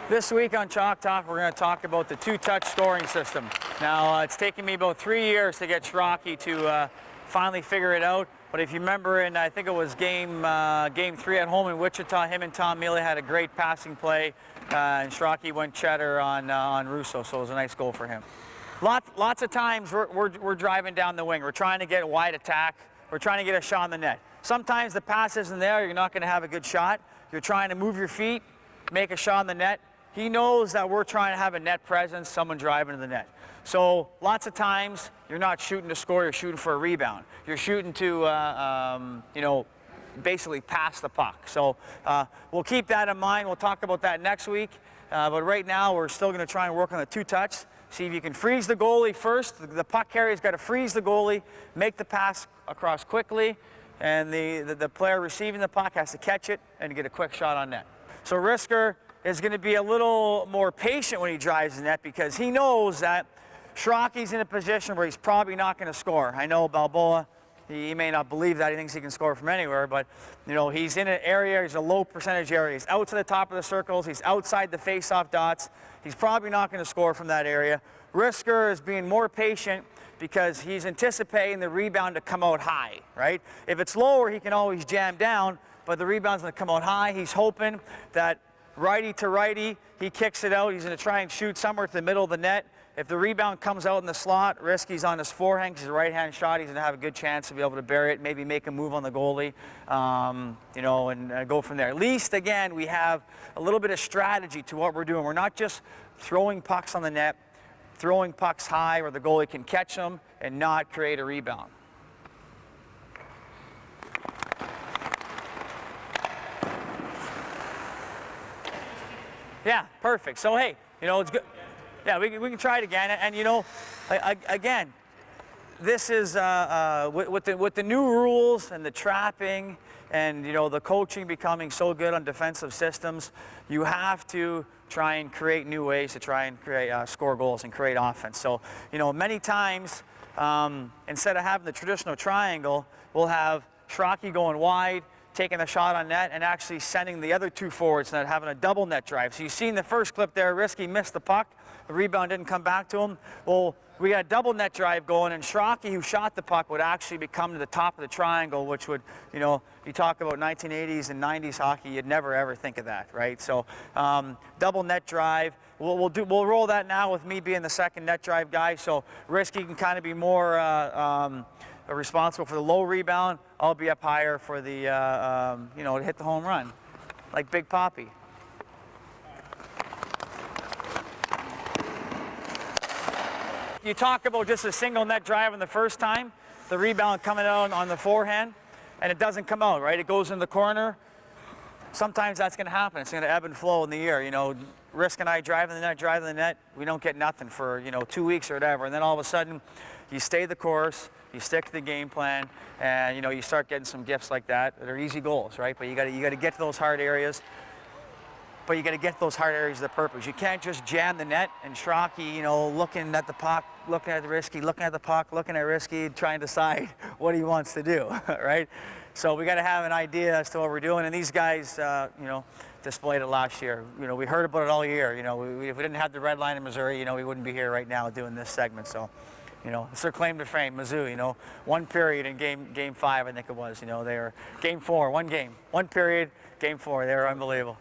This week on Chaulk Talk, we're going to talk about the two-touch scoring system. Now, it's taken me about 3 years to get Chaulk to finally figure it out. But if you remember in, I think it was game 3 at home in Wichita, him and Tom Mealy had a great passing play, and Chaulk went cheddar on Russo, so it was a nice goal for him. Lots of times we're driving down the wing. We're trying to get a wide attack. We're trying to get a shot in the net. Sometimes the pass isn't there. You're not going to have a good shot. You're trying to move your feet, make a shot in the net. He knows that we're trying to have a net presence, someone driving to the net. So lots of times you're not shooting to score, you're shooting for a rebound. You're shooting to, basically pass the puck. So we'll keep that in mind. We'll talk about that next week. But right now we're still going to try and work on the two-touch. See if you can freeze the goalie first. The puck carrier's got to freeze the goalie, make the pass across quickly, and the player receiving the puck has to catch it and get a quick shot on net. So Risker is going to be a little more patient when he drives the net because he knows that Chaulk's in a position where he's probably not going to score. I know Balboa, he may not believe that. He thinks he can score from anywhere, but he's in an area, he's a low percentage area. He's out to the top of the circles, he's outside the face-off dots. He's probably not going to score from that area. Risker is being more patient because he's anticipating the rebound to come out high, right? If it's lower, he can always jam down, but the rebound's going to come out high. He's hoping that righty to righty, he kicks it out. He's going to try and shoot somewhere to the middle of the net. If the rebound comes out in the slot, Risky's on his forehand, he's a right-hand shot. He's going to have a good chance to be able to bury it, maybe make a move on the goalie, and go from there. At least, again, we have a little bit of strategy to what we're doing. We're not just throwing pucks on the net, throwing pucks high where the goalie can catch them and not create a rebound. Yeah, perfect. So, hey, it's good. Yeah, we can try it again. And, again, this is with the new rules and the trapping and, the coaching becoming so good on defensive systems, you have to try and create new ways to try and create score goals and create offense. So, many times, instead of having the traditional triangle, we'll have Chaulk going wide, taking a shot on net, and actually sending the other two forwards and having a double net drive. So you've seen the first clip there, Risky missed the puck, the rebound didn't come back to him. Well, we got a double net drive going, and Chaulk, who shot the puck, would actually become to the top of the triangle, which would, you talk about 1980s and 90s hockey, you'd never ever think of that, right? So double net drive. We'll roll that now with me being the second net drive guy, so Risky can kind of be more responsible for the low rebound. I'll be up higher for the, to hit the home run, like Big Papi. You talk about just a single net drive in the first time, the rebound coming out on the forehand, and it doesn't come out, right? It goes in the corner. Sometimes that's going to happen. It's going to ebb and flow in the year. Risk and I driving the net, we don't get nothing for, 2 weeks or whatever. And then all of a sudden, you stay the course, you stick to the game plan, and, you start getting some gifts like that. They're easy goals, right? But you got to get to those hard areas. But you got to get those hard areas of purpose. You can't just jam the net and Chaulk, looking at the puck, looking at the Risky, looking at the puck, looking at Risky, trying to decide what he wants to do, right? So we got to have an idea as to what we're doing. And these guys, displayed it last year. We heard about it all year. If we didn't have the red line in Missouri, we wouldn't be here right now doing this segment. So, it's their claim to fame, Mizzou. One period in game 5, I think it was. They were game 4, one period, game 4. They were unbelievable.